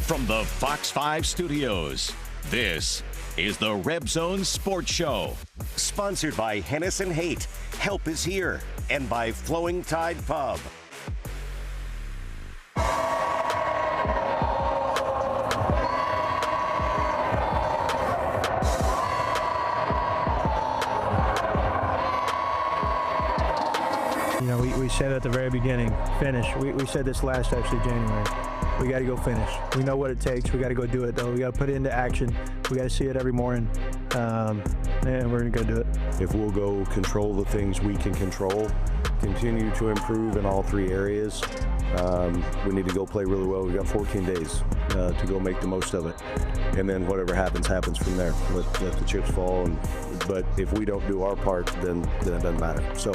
From the Fox 5 studios, this is the RebZone Sports Show. Sponsored by Hennessy Haight, Help is Here, and by Flowing Tide Pub. You know, we said at the very beginning, finish. We said this last, actually, January. We got to go finish. We know what it takes. We got to go do it, though. We got to put it into action. We got to see it every morning, and we're going to go do it. If we'll go control the things we can control, continue to improve in all three areas, we need to go play really well. We've got 14 days to go make the most of it. And then whatever happens, happens from there. Let the chips fall. But if we don't do our part, then it doesn't matter. So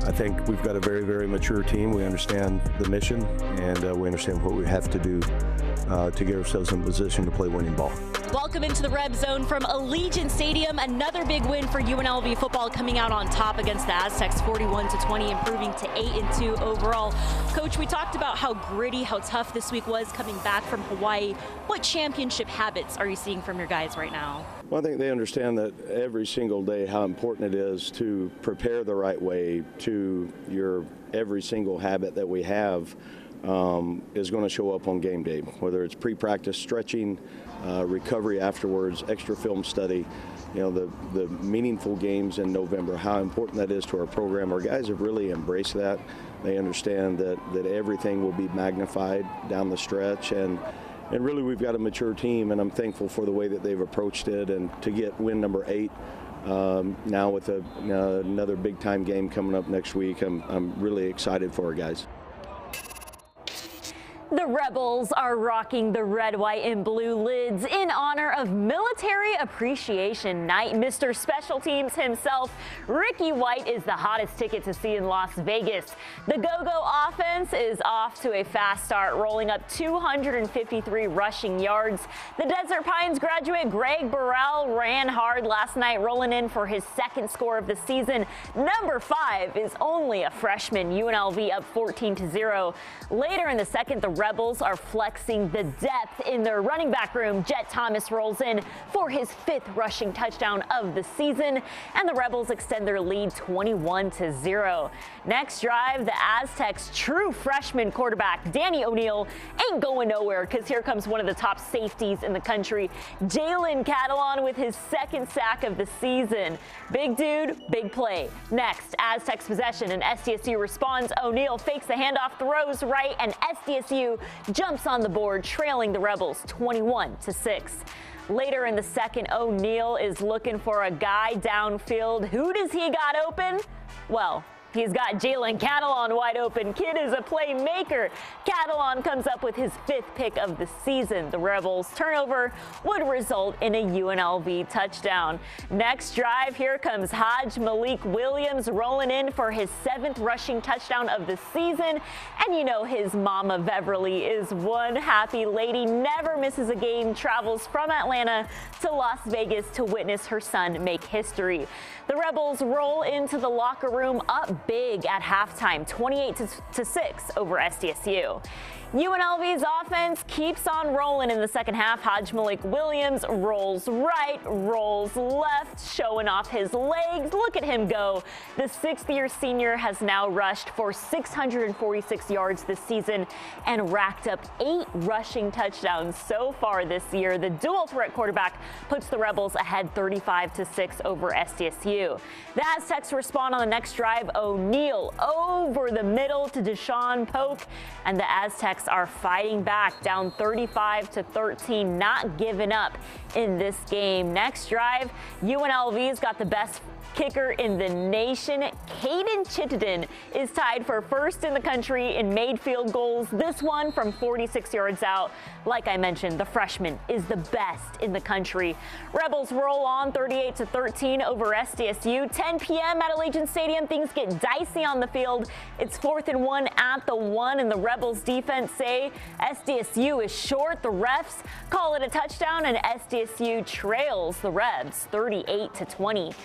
I think we've got a very, very mature team. We understand the mission, and we understand what we have to do to get ourselves in position to play winning ball. Welcome into the RebZone from Allegiant Stadium. Another big win for UNLV football, coming out on top against the Aztecs, 41-20, improving to 8-2 overall. Coach, we talked about how gritty, how tough this week was coming back from Hawaii. What championship habits are you seeing from your guys right now? Well, I think they understand that every single day how important it is to prepare the right way to your every single habit that we have is going to show up on game day, whether it's pre-practice stretching, recovery afterwards, extra film study, you know, the meaningful games in November, how important that is to our program. Our guys have really embraced that. They understand that everything will be magnified down the stretch, and really we've got a mature team, and I'm thankful for the way that they've approached it, and to get win number 8 now with another big time game coming up next week. I'm really excited for our guys. The Rebels are rocking the red, white, and blue lids in honor of Military Appreciation Night. Mr. Special Teams himself, Ricky White, is the hottest ticket to see in Las Vegas. The Go-Go offense is off to a fast start, rolling up 253 rushing yards. The Desert Pines graduate Greg Burrell ran hard last night, rolling in for his second score of the season. Number 5 is only a freshman. UNLV up 14-0. Later in the second, the Rebels are flexing the depth in their running back room. Jet Thomas rolls in for his 5th rushing touchdown of the season, and the Rebels extend their lead 21-0. Next drive, the Aztecs' true freshman quarterback, Danny O'Neal, ain't going nowhere, because here comes one of the top safeties in the country, Jalen Catalon, with his 2nd sack of the season. Big dude, big play. Next, Aztecs possession, and SDSU responds. O'Neal fakes the handoff, throws right, and SDSU jumps on the board, trailing the Rebels 21-6. Later in the second, O'Neal is looking for a guy downfield. Who does he got open? Well, he's got Jalen Catalon wide open. Kid is a playmaker. Catalon comes up with his 5th pick of the season. The Rebels' turnover would result in a UNLV touchdown. Next drive, here comes Malik Williams rolling in for his 7th rushing touchdown of the season. And you know his mama Beverly is one happy lady, never misses a game, travels from Atlanta to Las Vegas to witness her son make history. The Rebels roll into the locker room up big at halftime, 28-6 over SDSU. UNLV's offense keeps on rolling in the second half. Malik Williams rolls right, rolls left, showing off his legs. Look at him go. The 6th-year senior has now rushed for 646 yards this season and racked up 8 rushing touchdowns so far this year. The dual-threat quarterback puts the Rebels ahead 35-6 over SDSU. The Aztecs respond on the next drive. O'Neal over the middle to Deshaun Polk, and the Aztecs are fighting back, down 35-13, not giving up in this game. Next drive, UNLV's got the best kicker in the nation. Caden Chittenden is tied for 1st in the country in made field goals, this one from 46 yards out. Like I mentioned, the freshman is the best in the country. Rebels roll on 38-13 over SDSU. 10 p.m. at Allegiant Stadium, things get dicey on the field. It's 4th and 1 at the 1, and the Rebels defense say SDSU is short. The refs call it a touchdown, and SDSU trails the Rebs 38-20.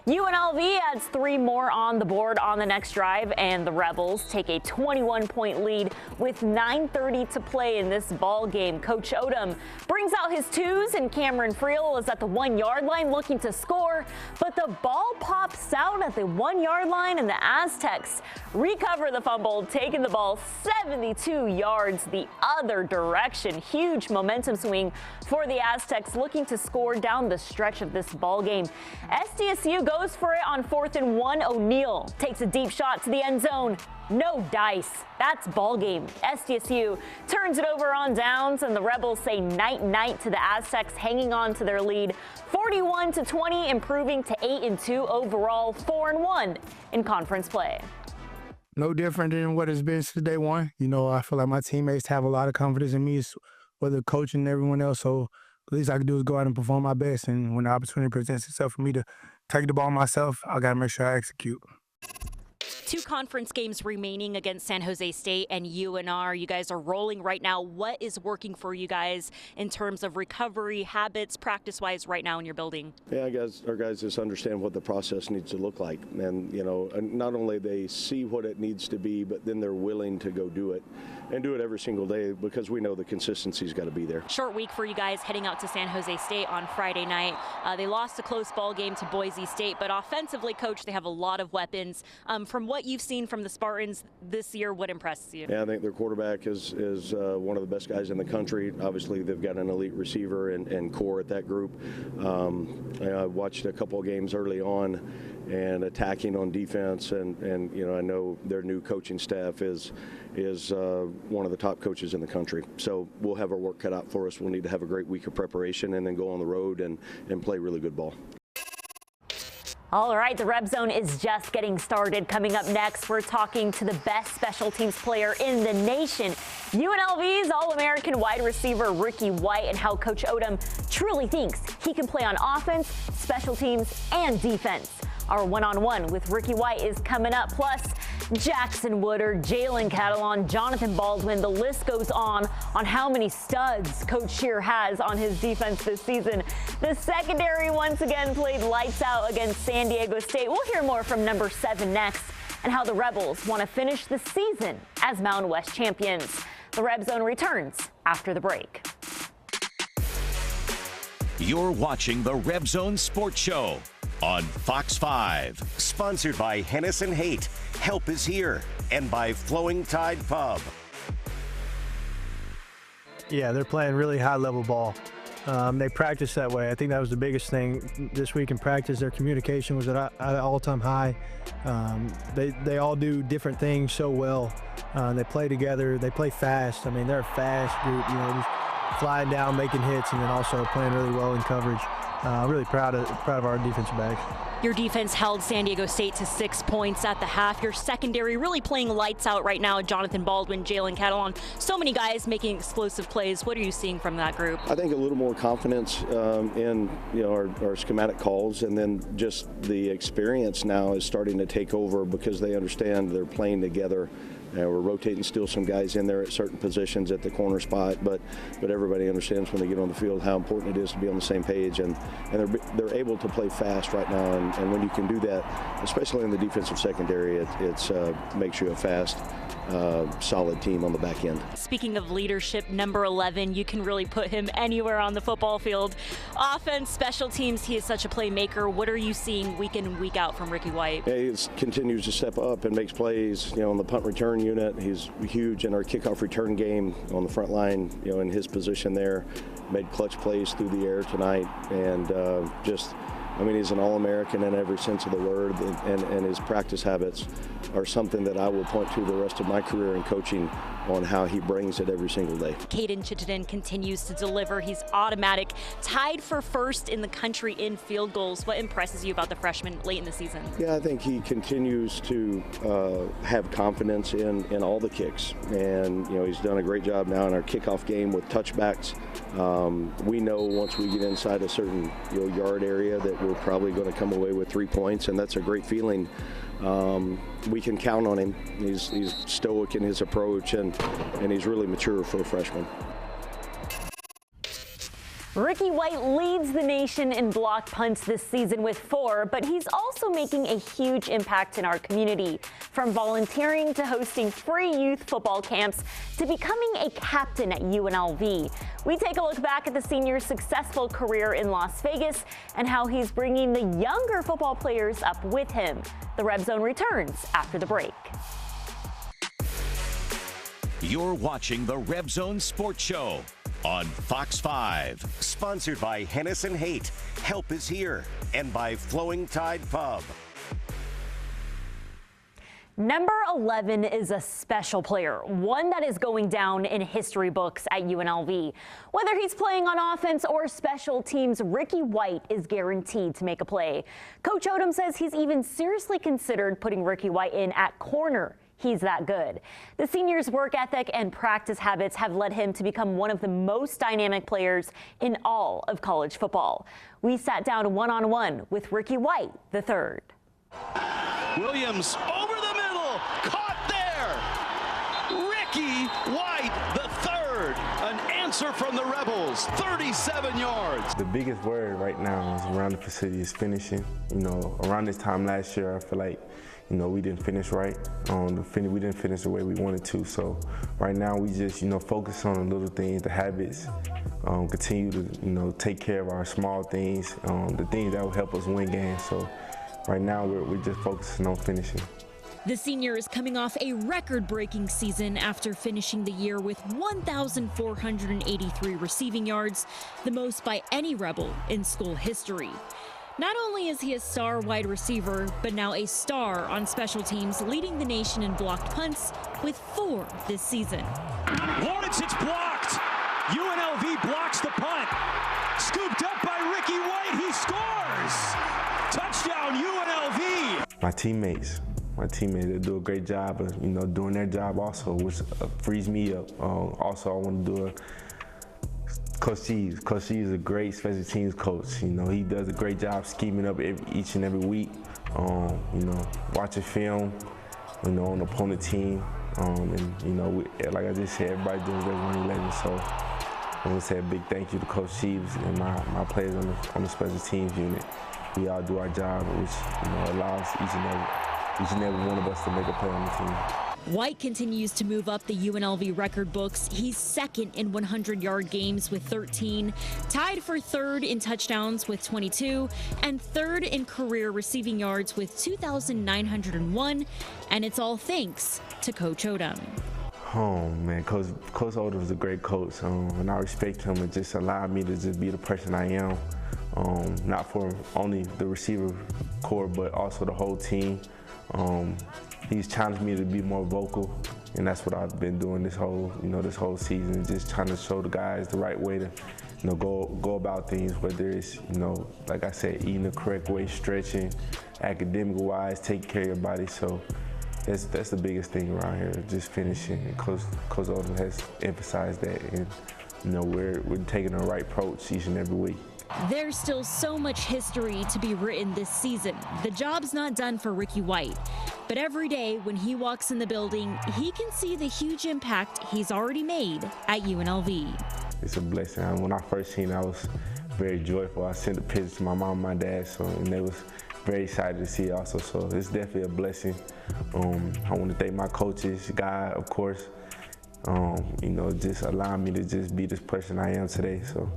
UNLV adds 3 more on the board on the next drive, and the Rebels take a 21-point lead with 9:30 to play in this ball game. Coach Odom brings out his twos, and Cameron Friel is at the 1-yard line looking to score, but the ball pops out at the 1-yard line, and the Aztecs recover the fumble, taking the ball 72 yards the other direction. Huge momentum swing for the Aztecs looking to score down the stretch of this ball game. SDSU goes for it on 4th and 1. O'Neal takes a deep shot to the end zone. No dice. That's ball game. SDSU turns it over on downs, and the Rebels say night-night to the Aztecs, hanging on to their lead 41-20, improving to 8-2 overall, 4-1 in conference play. No different than what it's been since day one. You know, I feel like my teammates have a lot of confidence in me, whether coach and everyone else. So the least I can do is go out and perform my best. And when the opportunity presents itself for me to take the ball myself, I got to make sure I execute. 2 conference games remaining against San Jose State and UNR. You guys are rolling right now. What is working for you guys in terms of recovery, habits, practice-wise right now in your building? Yeah, our guys just understand what the process needs to look like. And, you know, not only they see what it needs to be, but then they're willing to go do it and do it every single day because we know the consistency's got to be there. Short week for you guys heading out to San Jose State on Friday night. They lost a close ball game to Boise State, but offensively, Coach, they have a lot of weapons. From what you've seen from the Spartans this year, what impresses you? Yeah, I think their quarterback is one of the best guys in the country. Obviously, they've got an elite receiver and core at that group. I watched a couple of games early on and attacking on defense, and you know, I know their new coaching staff is one of the top coaches in the country. So we'll have our work cut out for us. We'll need to have a great week of preparation and then go on the road and play really good ball. All right, the RebZone is just getting started. Coming up next, we're talking to the best special teams player in the nation, UNLV's All-American wide receiver Ricky White, and how Coach Odom truly thinks he can play on offense, special teams, and defense. Our one-on-one with Ricky White is coming up. Plus, Jackson Woodard, Jalen Catalon, Jonathan Baldwin. The list goes on how many studs Coach Scheer has on his defense this season. The secondary once again played lights out against San Diego State. We'll hear more from number 7 next, and how the Rebels want to finish the season as Mountain West champions. The RebZone returns after the break. You're watching the RebZone Sports Show on Fox 5. Sponsored by Hennessy Haight. Help is here. And by Flowing Tide Pub. Yeah, they're playing really high-level ball. They practice that way. I think that was the biggest thing this week in practice. Their communication was at an all-time high. They all do different things so well. They play together. They play fast. I mean, they're a fast group, you know, just flying down, making hits, and then also playing really well in coverage. Really proud of our defensive backs. Your defense held San Diego State to 6 points at the half. Your secondary really playing lights out right now. Jonathan Baldwin, Jalen Catalon, so many guys making explosive plays. What are you seeing from that group? I think a little more confidence in our schematic calls, and then just the experience now is starting to take over because they understand they're playing together. We're rotating still some guys in there at certain positions at the corner spot, but everybody understands when they get on the field how important it is to be on the same page, and they're able to play fast right now, and when you can do that, especially in the defensive secondary, it makes you a fast, solid team on the back end. Speaking of leadership, number 11, you can really put him anywhere on the football field. Offense, special teams, he is such a playmaker. What are you seeing week in and week out from Ricky White? Yeah, he continues to step up and makes plays, you know, on the punt return unit. He's huge in our kickoff return game on the front line, you know, in his position there. Made clutch plays through the air tonight, and I mean, he's an All-American in every sense of the word, and his practice habits are something that I will point to the rest of my career in coaching on how he brings it every single day. Caden Chittenden continues to deliver. He's automatic, tied for first in the country in field goals. What impresses you about the freshman late in the season? Yeah, I think he continues to have confidence in all the kicks, and you know, he's done a great job now in our kickoff game with touchbacks. We know once we get inside a certain yard area that we're probably going to come away with 3 points, and that's a great feeling. We can count on him. He's stoic in his approach, and he's really mature for a freshman. Ricky White leads the nation in blocked punts this season with 4, but he's also making a huge impact in our community. From volunteering to hosting free youth football camps to becoming a captain at UNLV. We take a look back at the senior's successful career in Las Vegas and how he's bringing the younger football players up with him. The RebZone returns after the break. You're watching the RebZone Sports Show on Fox 5. Sponsored by Hennessy Haight. Help is here. And by Flowing Tide Pub. Number 11 is a special player, one that is going down in history books at UNLV. Whether he's playing on offense or special teams, Ricky White is guaranteed to make a play. Coach Odom says he's even seriously considered putting Ricky White in at corner. He's that good. The senior's work ethic and practice habits have led him to become one of the most dynamic players in all of college football. We sat down one-on-one with Ricky White III. Williams over the middle, caught there. Ricky White III, an answer from the Rebels, 37 yards. The biggest word right now is around the facility is finishing. You know, around this time last year, I feel like, you know, we didn't finish right. We didn't finish the way we wanted to. So right now we just, you know, focus on the little things, the habits, continue to, you know, take care of our small things, the things that will help us win games. So right now we're just focusing on finishing. The senior is coming off a record-breaking season after finishing the year with 1,483 receiving yards, the most by any Rebel in school history. Not only is he a star wide receiver, but now a star on special teams, leading the nation in blocked punts with 4 this season. Lawrence, it's blocked. UNLV blocks the punt. Scooped up by Ricky White. He scores. Touchdown, UNLV. My teammates, they do a great job of, you know, doing their job also, which frees me up. Also, I want to do Coach G is a great special teams coach. You know, he does a great job scheming up each and every week. You know, watching film, you know, on the opponent team. And, you know, like I just said, everybody doing their 111. So I want to say a big thank you to Coach Sheaves and my players on the special teams unit. We all do our job, which, you know, allows each and every one of us to make a play on the team. White continues to move up the UNLV record books. He's second in 100-yard games with 13, tied for third in touchdowns with 22, and third in career receiving yards with 2,901. And it's all thanks to Coach Odom. Oh, man, Coach Odom is a great coach, and I respect him and just allowed me to just be the person I am, not for only the receiver core, but also the whole team. He's challenged me to be more vocal, and that's what I've been doing this whole season, just trying to show the guys the right way to, you know, go about things, whether it's, you know, like I said, eating the correct way, stretching, academic-wise, taking care of your body. So that's the biggest thing around here, just finishing. And Coach Odom has emphasized that, and, you know, we're taking the right approach each and every week. There's still so much history to be written this season. The job's not done for Ricky White, but every day when he walks in the building, he can see the huge impact he's already made at UNLV. It's a blessing. When I first seen it, I was very joyful. I sent a picture to my mom and my dad, and they was very excited to see it also. So it's definitely a blessing. I want to thank my coaches, God, of course, you know, just allowing me to just be this person I am today. So.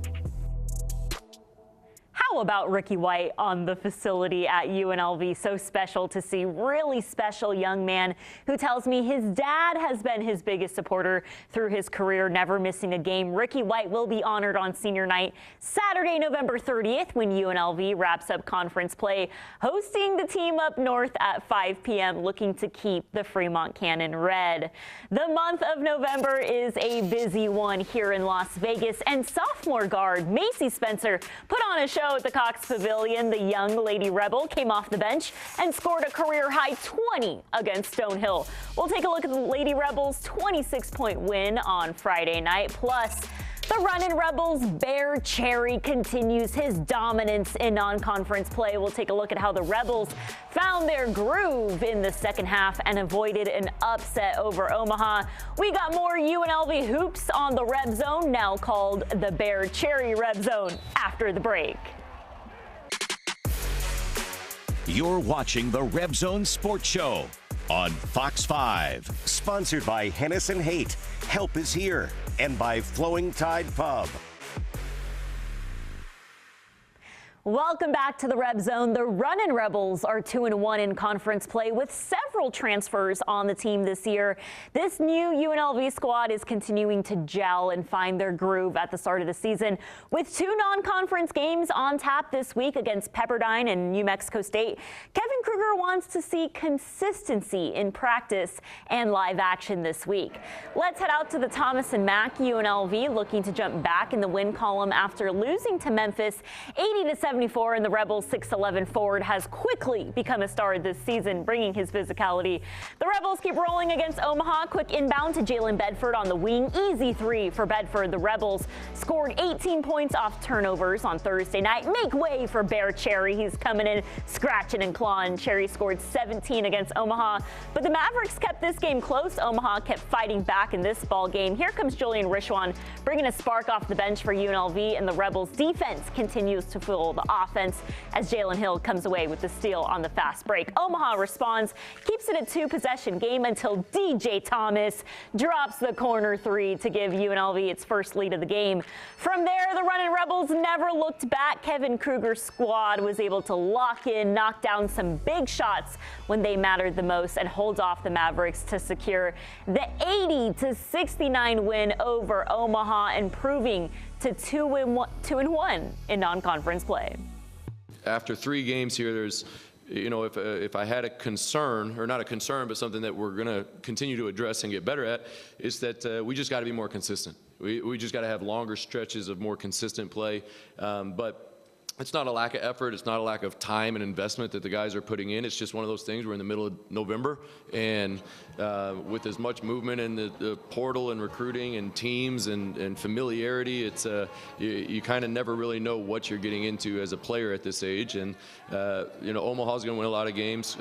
How about Ricky White on the facility at UNLV? So special to see. Really special young man who tells me his dad has been his biggest supporter through his career, never missing a game. Ricky White will be honored on senior night, Saturday, November 30th, when UNLV wraps up conference play, hosting the team up north at 5 p.m., looking to keep the Fremont Cannon red. The month of November is a busy one here in Las Vegas, and sophomore guard Macy Spencer put on a show at the Cox Pavilion. The young Lady Rebel came off the bench and scored a career-high 20 against Stonehill. We'll take a look at the Lady Rebels' 26-point win on Friday night. Plus, The Runnin' Rebels' Bear Cherry continues his dominance in non-conference play. We'll take a look at how the Rebels found their groove in the second half and avoided an upset over Omaha. We got more UNLV hoops on the RebZone, now called the Bear Cherry RebZone, after the break. You're watching the RebZone Sports Show on Fox 5. Sponsored by Hennessy Haight. Help is here. And by Flowing Tide Pub. Welcome back to the RebZone. The Runnin' Rebels are 2-1 in conference play with several transfers on the team this year. This new UNLV squad is continuing to gel and find their groove at the start of the season with 2 non-conference games on tap this week against Pepperdine and New Mexico State. Kevin Kruger wants to see consistency in practice and live action this week. Let's head out to the Thomas and Mack. UNLV looking to jump back in the win column after losing to Memphis 80-74, and the Rebels' 6'11" forward has quickly become a star this season, bringing his physicality. The Rebels keep rolling against Omaha. Quick inbound to Jalen Bedford on the wing. Easy 3 for Bedford. The Rebels scored 18 points off turnovers on Thursday night. Make way for Bear Cherry. He's coming in scratching and clawing. Cherry scored 17 against Omaha, but the Mavericks kept this game close. Omaha kept fighting back in this ball game. Here comes Julian Rishwan bringing a spark off the bench for UNLV, and the Rebels defense continues to fuel the offense as Jalen Hill comes away with the steal on the fast break. Omaha responds, keeps it a 2-possession game until DJ Thomas drops the corner 3 to give UNLV its first lead of the game. From there, the Runnin' Rebels never looked back. Kevin Kruger's squad was able to lock in, knock down some big shots when they mattered the most, and hold off the Mavericks to secure the 80-69 win over Omaha, improving to 2-1 in non-conference play. After 3 games here, there's, if I had a concern, or not a concern, but something that we're going to continue to address and get better at, is that we just got to be more consistent. We just got to have longer stretches of more consistent play. But it's not a lack of effort. It's not a lack of time and investment that the guys are putting in. It's just one of those things. We're in the middle of November, and with as much movement in the portal and recruiting and teams and familiarity, it's you kind of never really know what you're getting into as a player at this age. And Omaha's going to win a lot of games.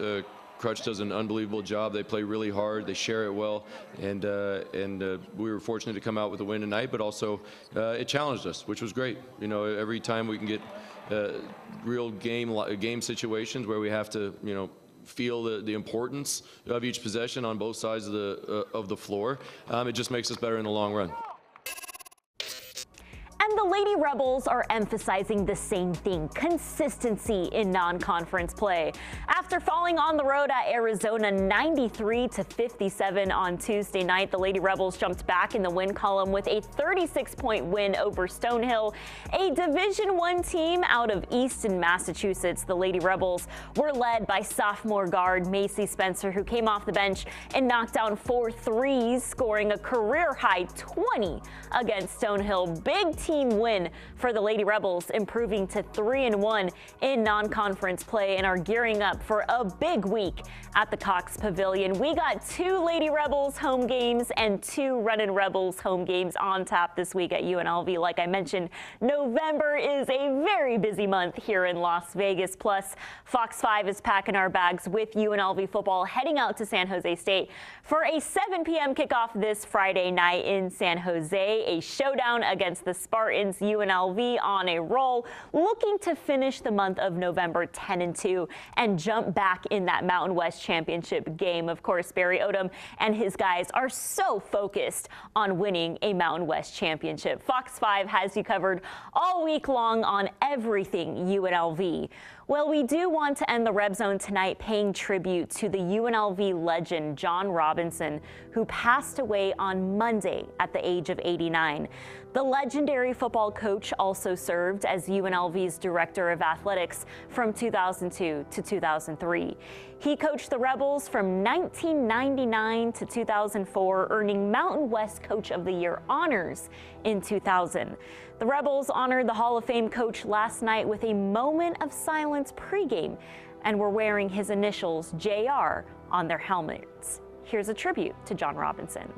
Crutch does an unbelievable job. They play really hard. They share it well, and we were fortunate to come out with a win tonight. But also, it challenged us, which was great. Every time we can get real game situations where we have to, feel the importance of each possession on both sides of the floor, it just makes us better in the long run. And the Lady Rebels are emphasizing the same thing, consistency in non-conference play. After falling on the road at Arizona 93-57 on Tuesday night, the Lady Rebels jumped back in the win column with a 36-point win over Stonehill, a Division I team out of Easton, Massachusetts. The Lady Rebels were led by sophomore guard Macy Spencer, who came off the bench and knocked down 4 threes, scoring a career-high 20 against Stonehill. Big team win for the Lady Rebels, improving to 3-1 in non-conference play, and are gearing up for a big week at the Cox Pavilion. We got 2 Lady Rebels home games and 2 Runnin' Rebels home games on tap this week at UNLV. Like I mentioned, November is a very busy month here in Las Vegas. Plus, Fox 5 is packing our bags with UNLV football, heading out to San Jose State for a 7 p.m. kickoff this Friday night in San Jose, a showdown against the Spartans. UNLV on a roll, looking to finish the month of November 10-2 and jump back in that Mountain West Championship game. Of course, Barry Odom and his guys are so focused on winning a Mountain West Championship. Fox 5 has you covered all week long on everything UNLV. Well, we do want to end the RebZone tonight paying tribute to the UNLV legend John Robinson, who passed away on Monday at the age of 89. The legendary football coach also served as UNLV's Director of Athletics from 2002 to 2003. He coached the Rebels from 1999 to 2004, earning Mountain West Coach of the Year honors in 2000. The Rebels honored the Hall of Fame coach last night with a moment of silence pregame, and were wearing his initials, JR, on their helmets. Here's a tribute to John Robinson.